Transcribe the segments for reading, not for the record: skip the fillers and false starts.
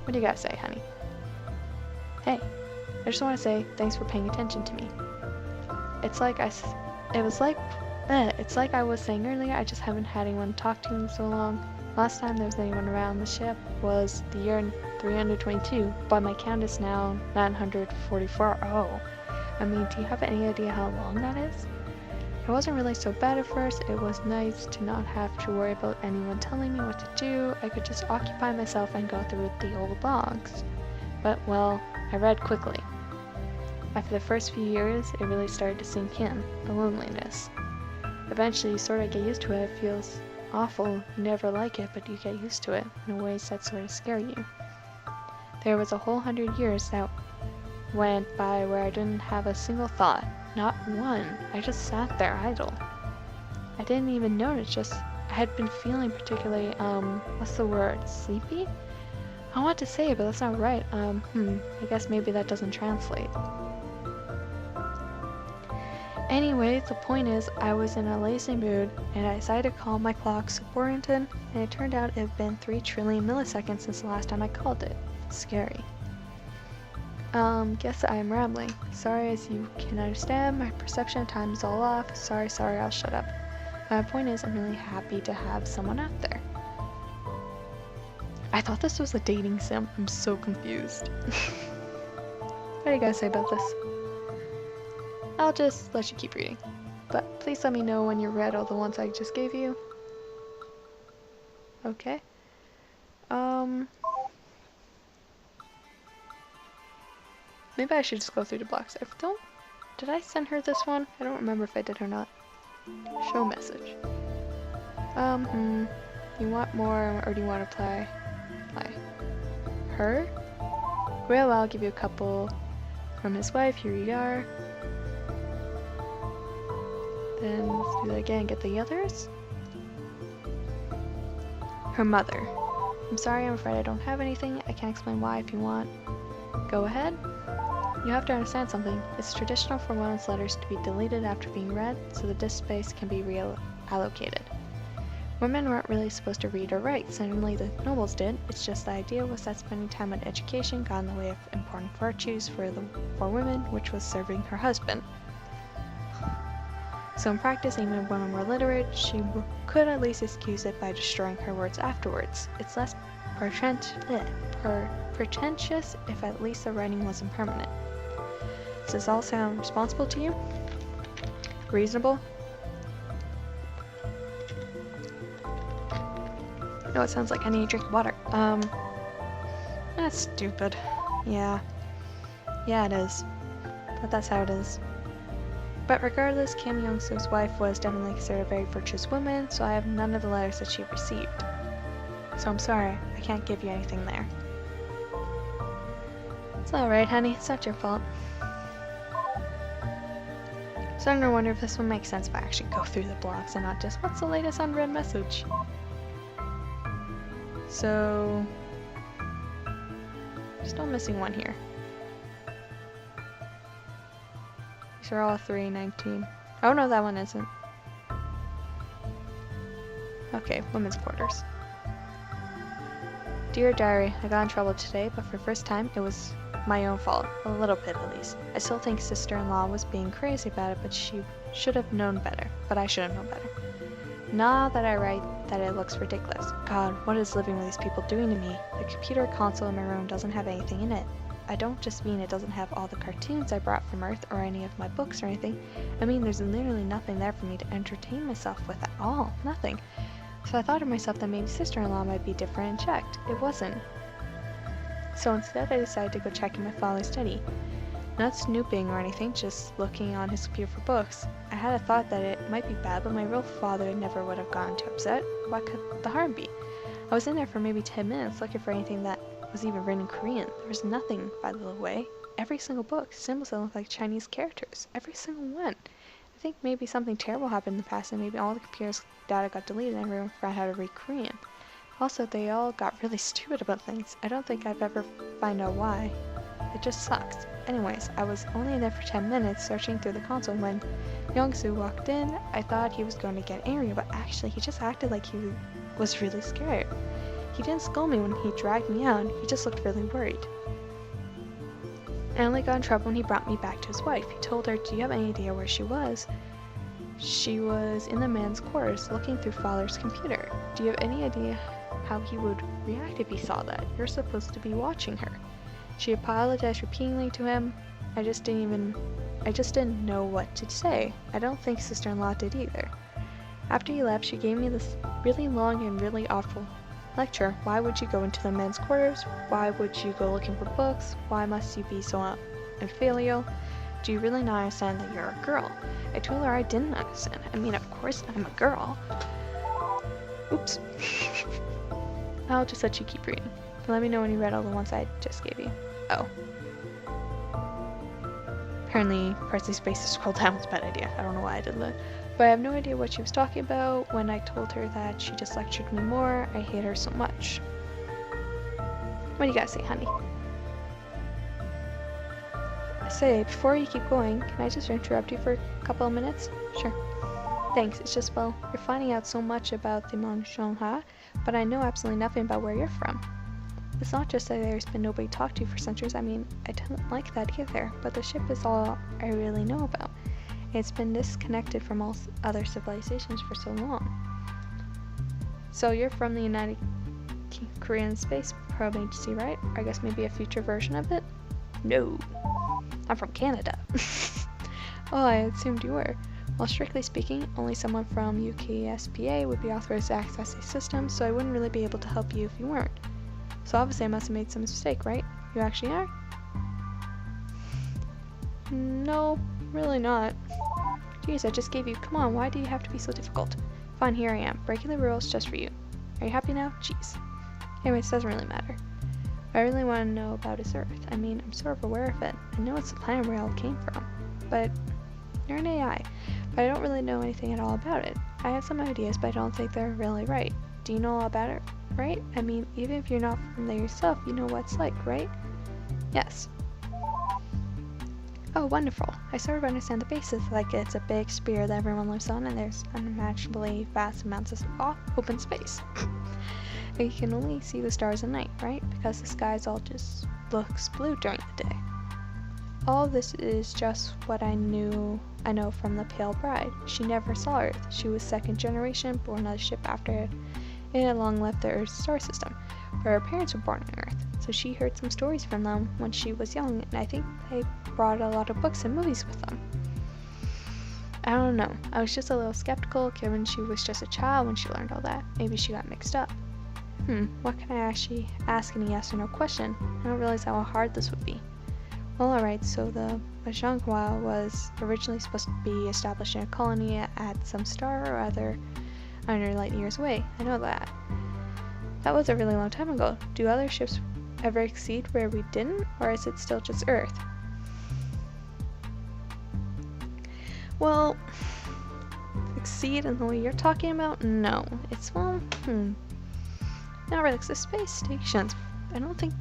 What do you gotta say, honey? Hey, I just want to say thanks for paying attention to me. It's like I was saying earlier, I just haven't had anyone talk to me in so long. Last time there was anyone around the ship was the year 322, but my count is now 944. Oh, I mean, do you have any idea how long that is? It wasn't really so bad at first. It was nice to not have to worry about anyone telling me what to do. I could just occupy myself and go through the old logs. But, well, I read quickly. After the first few years, it really started to sink in, the loneliness. Eventually, you sort of get used to it. It feels awful. You never like it, but you get used to it in ways that sort of scare you. There was a whole 100 years that went by where I didn't have a single thought. Not one. I just sat there idle. I didn't even notice, just I had been feeling particularly, what's the word? Sleepy? I want to say it, but that's not right. I guess maybe that doesn't translate. Anyway, the point is, I was in a lazy mood, and I decided to call my clock Suboriented, and it turned out it had been 3 trillion milliseconds since the last time I called it. Scary. Guess I'm rambling. Sorry, as you can understand, my perception of time is all off. Sorry, I'll shut up. My point is, I'm really happy to have someone out there. I thought this was a dating sim. I'm so confused. What do you guys say about this? I'll just let you keep reading. But please let me know when you read all the ones I just gave you. Okay. Maybe I should just go through the blocks. Did I send her this one? I don't remember if I did or not. Show message. You want more, or do you want to play her? Well, I'll give you a couple from his wife. Here you are. Then let's do that again. Get the others. Her mother. I'm sorry, I'm afraid I don't have anything. I can't explain why if you want. Go ahead. You have to understand something. It's traditional for women's letters to be deleted after being read, so the disk space can be reallocated. Women weren't really supposed to read or write, so only the nobles did. It's just the idea was that spending time on education got in the way of important virtues for women, which was serving her husband. So in practice, even if women were literate, she could at least excuse it by destroying her words afterwards. It's less pretentious if at least the writing wasn't permanent. Does this all sound responsible to you? Reasonable? No, it sounds like I need to drink water. That's stupid. Yeah, it is. But that's how it is. But regardless, Kim Young-soo's wife was definitely considered a very virtuous woman, so I have none of the letters that she received. So I'm sorry, I can't give you anything there. It's alright, honey, it's not your fault. Starting to wonder if this one makes sense if I actually go through the blocks and not just, what's the latest unread message? So, still missing one here. These are all 319. Oh no, that one isn't. Okay, women's quarters. Dear Diary, I got in trouble today, but for the first time, it was my own fault. A little bit, at least. I still think sister-in-law was being crazy about it, but she should have known better. But I should have known better. Now that I write that it looks ridiculous. God, what is living with these people doing to me? The computer console in my room doesn't have anything in it. I don't just mean it doesn't have all the cartoons I brought from Earth or any of my books or anything. I mean there's literally nothing there for me to entertain myself with at all. Nothing. So I thought to myself that maybe sister-in-law might be different and checked. It wasn't. So instead I decided to go check in my father's study. Not snooping or anything, just looking on his computer for books. I had a thought that it might be bad, but my real father never would have gotten too upset. What could the harm be? I was in there for maybe 10 minutes looking for anything that was even written in Korean. There was nothing, by the way. Every single book, symbols that looked like Chinese characters. Every single one. I think maybe something terrible happened in the past and maybe all the computer's data got deleted and everyone forgot how to read Korean. Also, they all got really stupid about things. I don't think I've ever find out why. It just sucks. Anyways, I was only in there for 10 minutes searching through the console when Young-soo walked in. I thought he was going to get angry, but actually he just acted like he was really scared. He didn't scold me when he dragged me out, he just looked really worried. I only got in trouble when he brought me back to his wife. He told her, do you have any idea where she was? She was in the man's quarters looking through father's computer. Do you have any idea how he would react if he saw that? You're supposed to be watching her. She apologized repeatedly to him. I just didn't know what to say. I don't think sister-in-law did either. After he left, she gave me this really long and really awful lecture. Why would you go into the men's quarters? Why would you go looking for books? Why must you be so unfilial? Do you really not understand that you're a girl? I told her I didn't understand. I mean, of course I'm a girl. Oops. I'll just let you keep reading. But let me know when you read all the ones I just gave you. Oh. Apparently, pressing space to scroll down was a bad idea. I don't know why I did that. But I have no idea what she was talking about when I told her that she just lectured me more. I hate her so much. What do you gotta say, honey? Say, before you keep going, can I just interrupt you for a couple of minutes? Sure. Thanks, it's just, well, you're finding out so much about the Monshonha, but I know absolutely nothing about where you're from. It's not just that there's been nobody to talk to for centuries, I mean, I don't like that either, but the ship is all I really know about. It's been disconnected from all other civilizations for so long. So you're from the United Korean Space Probe Agency, right? Or I guess maybe a future version of it? No. I'm from Canada. Oh, I assumed you were. Well, strictly speaking, only someone from UKSPA would be authorized to access these systems, so I wouldn't really be able to help you if you weren't. So obviously I must have made some mistake, right? You actually are? No, really not. Jeez, I just gave you, come on, why do you have to be so difficult? Fine, here I am, breaking the rules just for you. Are you happy now? Jeez. Anyways, it doesn't really matter. What I really want to know about is Earth. I mean, I'm sort of aware of it. I know it's the planet where it all came from. But you're an AI. But I don't really know anything at all about it. I have some ideas, but I don't think they're really right. Do you know all about it, right? I mean, even if you're not from there yourself, you know what it's like, right? Yes. Oh, wonderful. I sort of understand the basis, like it's a big sphere that everyone lives on, and there's unimaginably vast amounts of open space. And you can only see the stars at night, right? Because the skies all just looks blue during the day. All of this is just what I know from the Pale Bride. She never saw Earth. She was second generation, born on a ship after it had long left the Earth's star system. But her parents were born on Earth, so she heard some stories from them when she was young, and I think they brought a lot of books and movies with them. I don't know. I was just a little skeptical, given she was just a child when she learned all that. Maybe she got mixed up. What can I actually ask in a yes or no question? I don't realize how hard this would be. Well, alright, so the Mazhanghwa was originally supposed to be established in a colony at some star or other 100 light years away. I know that. That was a really long time ago. Do other ships ever exceed where we didn't, or is it still just Earth? Well, exceed in the way you're talking about? No. It's, well, not really, 'cause the space stations, I don't think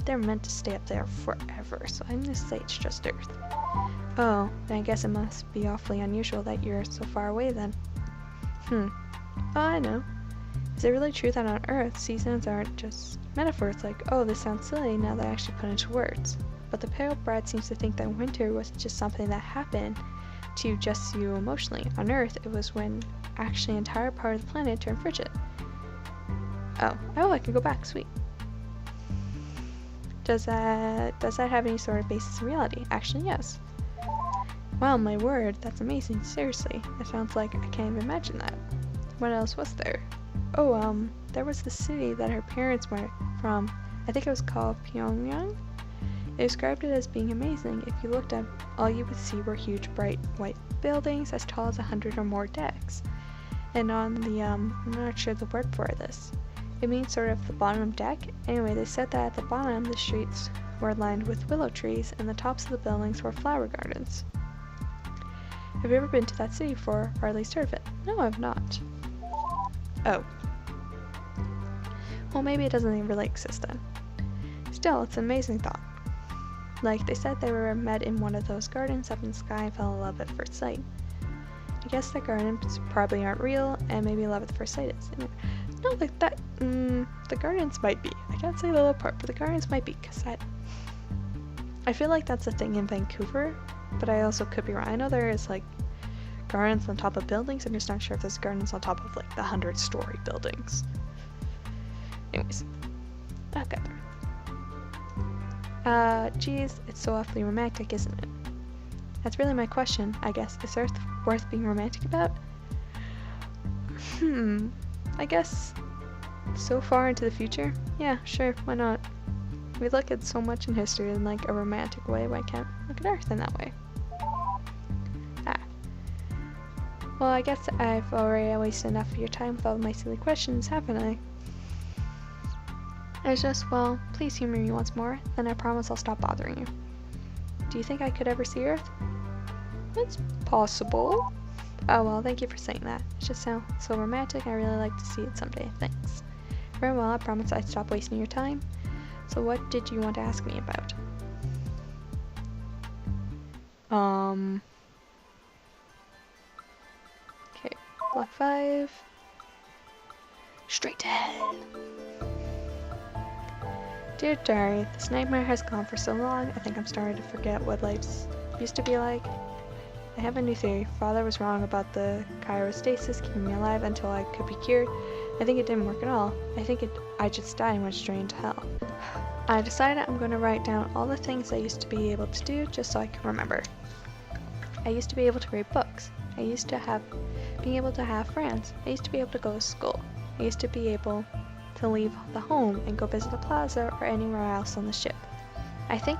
they're meant to stay up there forever, so I'm gonna say it's just Earth. Oh, then I guess it must be awfully unusual that you're so far away then. Oh, I know. Is it really true that on Earth, seasons aren't just metaphors like, oh, this sounds silly now that I actually put into words? But the Pale Bride seems to think that winter was just something that happened to just you emotionally. On Earth, it was when actually an entire part of the planet turned frigid. Oh, I can go back, sweet. Does that have any sort of basis in reality? Actually, yes. Wow, my word, that's amazing, seriously. It sounds like I can't even imagine that. What else was there? Oh, there was the city that her parents were from. I think it was called Pyongyang. They described it as being amazing. If you looked up, all you would see were huge, bright, white buildings as tall as 100 or more decks. And on the, I'm not sure the word for this. It means sort of the bottom deck. Anyway, they said that at the bottom, the streets were lined with willow trees, and the tops of the buildings were flower gardens. Have you ever been to that city before, or at least heard of it? No, I've not. Oh. Well, maybe it doesn't even really exist then. Still, it's an amazing thought. Like, they said they were met in one of those gardens up in the sky and fell in love at first sight. I guess the gardens probably aren't real, and maybe love at first sight is. No, like that, the gardens might be. I can't say the little part, but the gardens might be, because I feel like that's a thing in Vancouver, but I also could be wrong. I know there is, like, gardens on top of buildings. I'm just not sure if there's gardens on top of, like, the 100-story buildings. Anyways. Okay. Geez, it's so awfully romantic, isn't it? That's really my question, I guess. Is Earth worth being romantic about? I guess so far into the future? Yeah, sure, why not? We look at so much in history in like a romantic way, why can't we look at Earth in that way? Well, I guess I've already wasted enough of your time with all my silly questions, haven't I? It's just, well, please humor me once more, then I promise I'll stop bothering you. Do you think I could ever see Earth? It's possible. Oh well, thank you for saying that. It just sounds so romantic, I really like to see it someday, thanks. Very well, I promise I'd stop wasting your time. So what did you want to ask me about? Okay, block 5. Straight to hell. Dear Diary, this nightmare has gone for so long, I think I'm starting to forget what life used to be like. I have a new theory. Father was wrong about the cryostasis keeping me alive until I could be cured. I think it didn't work at all. I just died and went straight into hell. I decided I'm going to write down all the things I used to be able to do just so I can remember. I used to be able to read books. I used to being able to have friends. I used to be able to go to school. I used to be able to leave the home and go visit the plaza or anywhere else on the ship. I think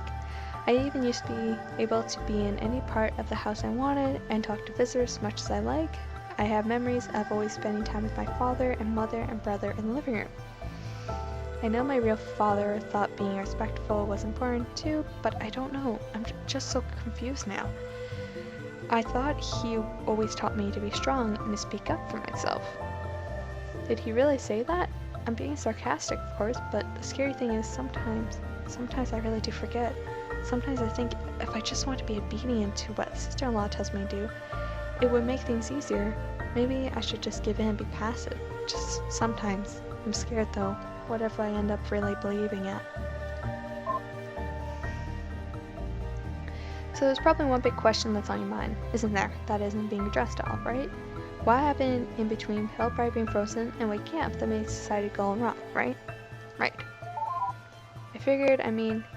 I even used to be able to be in any part of the house I wanted and talk to visitors as much as I like. I have memories of always spending time with my father and mother and brother in the living room. I know my real father thought being respectful was important too, but I don't know. I'm just so confused now. I thought he always taught me to be strong and to speak up for myself. Did he really say that? I'm being sarcastic, of course, but the scary thing is sometimes I really do forget. Sometimes I think if I just want to be obedient to what sister-in-law tells me to do, it would make things easier. Maybe I should just give in and be passive. Just sometimes. I'm scared though. What if I end up really believing it? So there's probably one big question that's on your mind, isn't there? That isn't being addressed at all, right? What happened in between hell probably being frozen and waking up that made society go wrong, right? Right. I figured,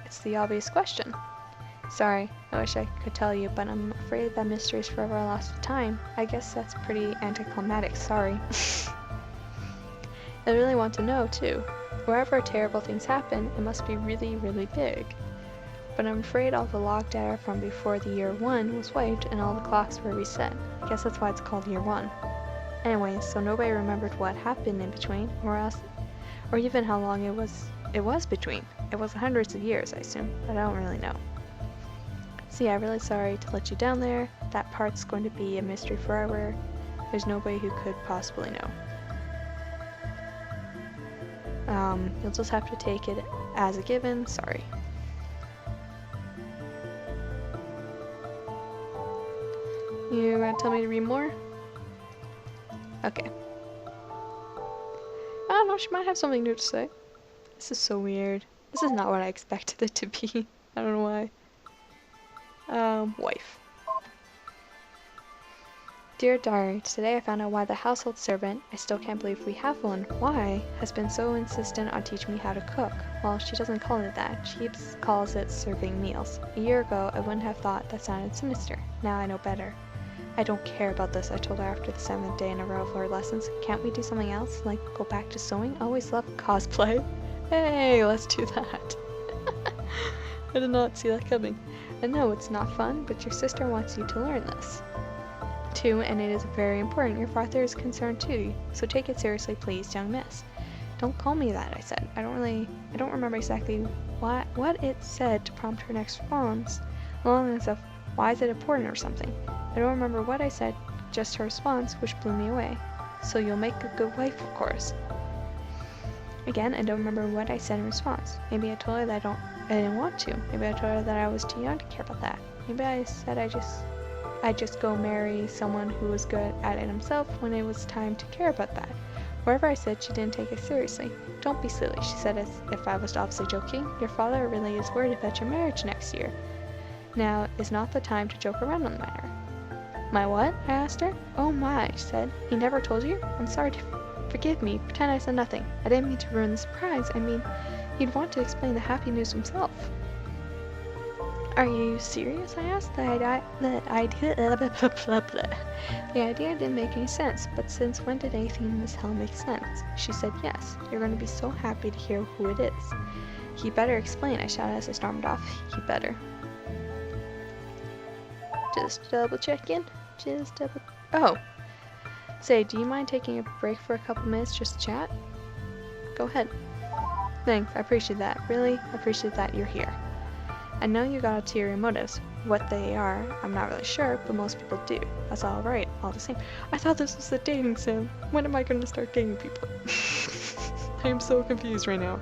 it's the obvious question. Sorry, I wish I could tell you, but I'm afraid that mystery is forever lost to time. I guess that's pretty anticlimactic, sorry. I really want to know, too. Wherever terrible things happen, it must be really, really big. But I'm afraid all the log data from before the year 1 was wiped and all the clocks were reset. I guess that's why it's called year 1. Anyway, so nobody remembered what happened in between, or even how long it was between. It was hundreds of years, I assume, but I don't really know. So yeah, really sorry to let you down there. That part's going to be a mystery forever. There's nobody who could possibly know. You'll just have to take it as a given, sorry. You gonna tell me to read more? Okay. I don't know, she might have something new to say. This is so weird. This is not what I expected it to be. I don't know why. Wife. Dear Diary, today I found out why the household servant, I still can't believe we have one, why, has been so insistent on teaching me how to cook. Well, she doesn't call it that. She calls it serving meals. A year ago, I wouldn't have thought that sounded sinister. Now I know better. I don't care about this, I told her after the 7th day in a row of our lessons. Can't we do something else? Like go back to sewing? I always loved cosplay. Hey, let's do that. I did not see that coming. I know it's not fun, but your sister wants you to learn this. Too, and it is very important. Your father is concerned too, so take it seriously, please, young miss. Don't call me that, I said. I don't remember exactly what it said to prompt her next response, along as of, why is it important or something. I don't remember what I said, just her response, which blew me away. So you'll make a good wife, of course. Again, I don't remember what I said in response. Maybe I told her that I didn't want to. Maybe I told her that I was too young to care about that. Maybe I said I'd just go marry someone who was good at it himself when it was time to care about that. Wherever I said, she didn't take it seriously. Don't be silly, she said as if I was obviously joking. Your father really is worried about your marriage next year. Now is not the time to joke around on the matter. My what? I asked her. Oh my, she said. He never told you? I'm sorry to forgive me. Pretend I said nothing. I didn't mean to ruin the surprise. I mean, he'd want to explain the happy news himself. Are you serious? I asked. The idea didn't make any sense, but since when did anything in this hell make sense? She said yes. You're going to be so happy to hear who it is. He better explain, I shouted as I stormed off. He better. Just double checking. Oh. Say, do you mind taking a break for a couple minutes just to chat? Go ahead. Thanks, I appreciate that. Really appreciate that you're here. I know you got ulterior motives. What they are, I'm not really sure, but most people do. That's all right, all the same. I thought this was a dating sim. When am I going to start dating people? I am so confused right now.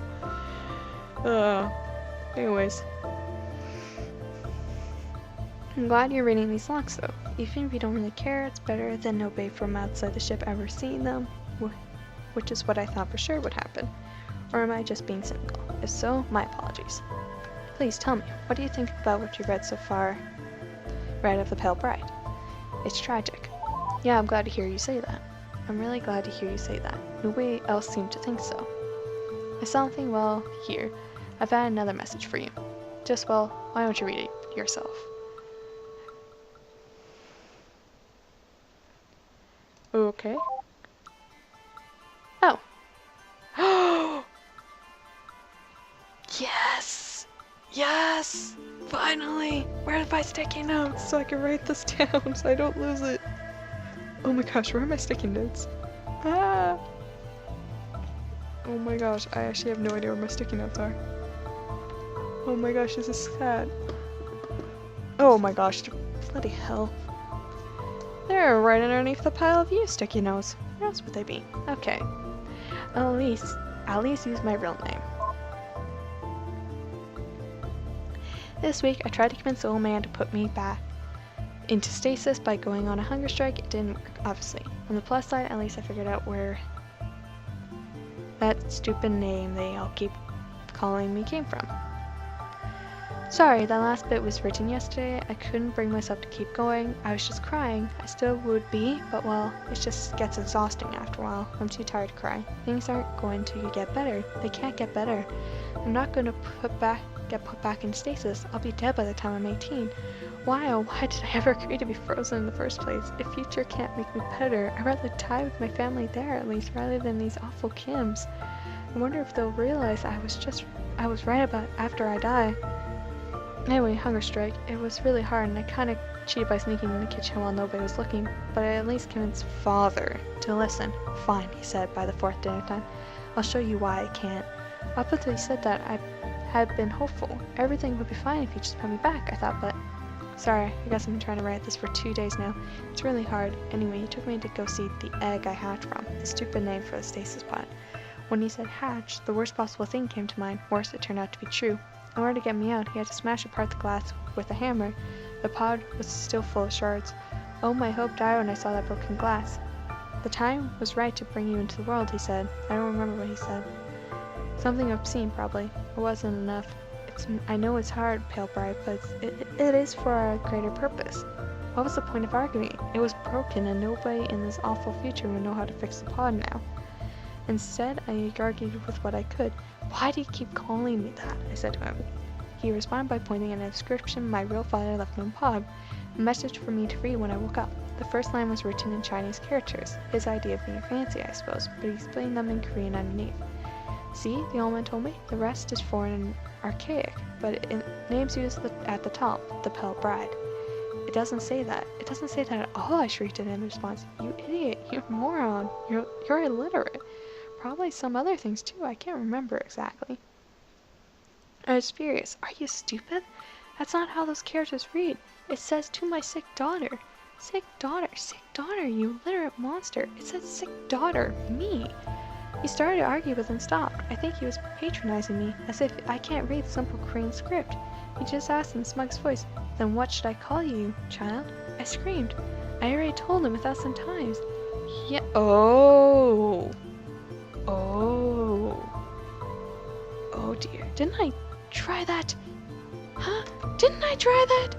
Anyways. I'm glad you're reading these logs though. Even if you don't really care, it's better than nobody from outside the ship ever seeing them, which is what I thought for sure would happen. Or am I just being cynical? If so, my apologies. Please tell me, what do you think about what you've read so far? Read of the Pale Bride. It's tragic. Yeah, I'm glad to hear you say that. I'm really glad to hear you say that. Nobody else seemed to think so. If something, well, here. I've had another message for you. Just, well, why don't you read it yourself? Okay. Oh. Yes! Yes! Finally! Where are my sticky notes so I can write this down so I don't lose it? Oh my gosh, where are my sticky notes? Ah! Oh my gosh, I actually have no idea where my sticky notes are. Oh my gosh, this is sad. Oh my gosh, bloody hell. They're right underneath the pile of used sticky notes. Where else would they be? Okay. At least use my real name. This week, I tried to convince the old man to put me back into stasis by going on a hunger strike. It didn't work, obviously. On the plus side, at least I figured out where that stupid name they all keep calling me came from. Sorry, that last bit was written yesterday. I couldn't bring myself to keep going. I was just crying. I still would be, but well, it just gets exhausting after a while. I'm too tired to cry. Things aren't going to get better. They can't get better. I'm not going to get put back in stasis. I'll be dead by the time I'm 18. Why, oh why did I ever agree to be frozen in the first place? If future can't make me better, I'd rather die with my family there at least, rather than these awful Kims. I wonder if they'll realize I was right about after I die. Anyway, hunger strike. It was really hard and I kinda cheated by sneaking in the kitchen while nobody was looking, but I at least convinced Father to listen. Fine, he said by the fourth dinner time. I'll show you why I can't. Up until he said that, I had been hopeful. Everything would be fine if he just put me back, I thought, but... Sorry, I guess I've been trying to write this for 2 days now. It's really hard. Anyway, he took me to go see the egg I hatched from, the stupid name for the stasis pod. When he said hatch, the worst possible thing came to mind. Worse, it turned out to be true. In order to get me out, he had to smash apart the glass with a hammer. The pod was still full of shards. Oh, my hope died when I saw that broken glass. The time was right to bring you into the world, he said. I don't remember what he said. Something obscene, probably. It wasn't enough. I know it's hard, Pale Bride, but it is for a greater purpose. What was the point of arguing? It was broken, and nobody in this awful future would know how to fix the pod now. Instead, I argued with what I could. Why do you keep calling me that? I said to him. He responded by pointing at an inscription my real father left on the pod, a message for me to read when I woke up. The first line was written in Chinese characters, his idea of being fancy, I suppose, but he explained them in Korean underneath. See, the old man told me, the rest is foreign and archaic, but names used at the top, the Pale Bride. It doesn't say that. It doesn't say that at all, I shrieked at him in response. You idiot, you moron, you're illiterate. Probably some other things too, I can't remember exactly. I was furious. Are you stupid? That's not how those characters read. It says, to my sick daughter. Sick daughter, you illiterate monster. It says sick daughter, me. He started to argue but then stopped. I think he was patronizing me, as if I can't read simple Korean script. He just asked in Smug's voice, then what should I call you, child? I screamed. I already told him 1,000 times. Yeah, oh. Didn't I try that? Huh? Didn't I try that?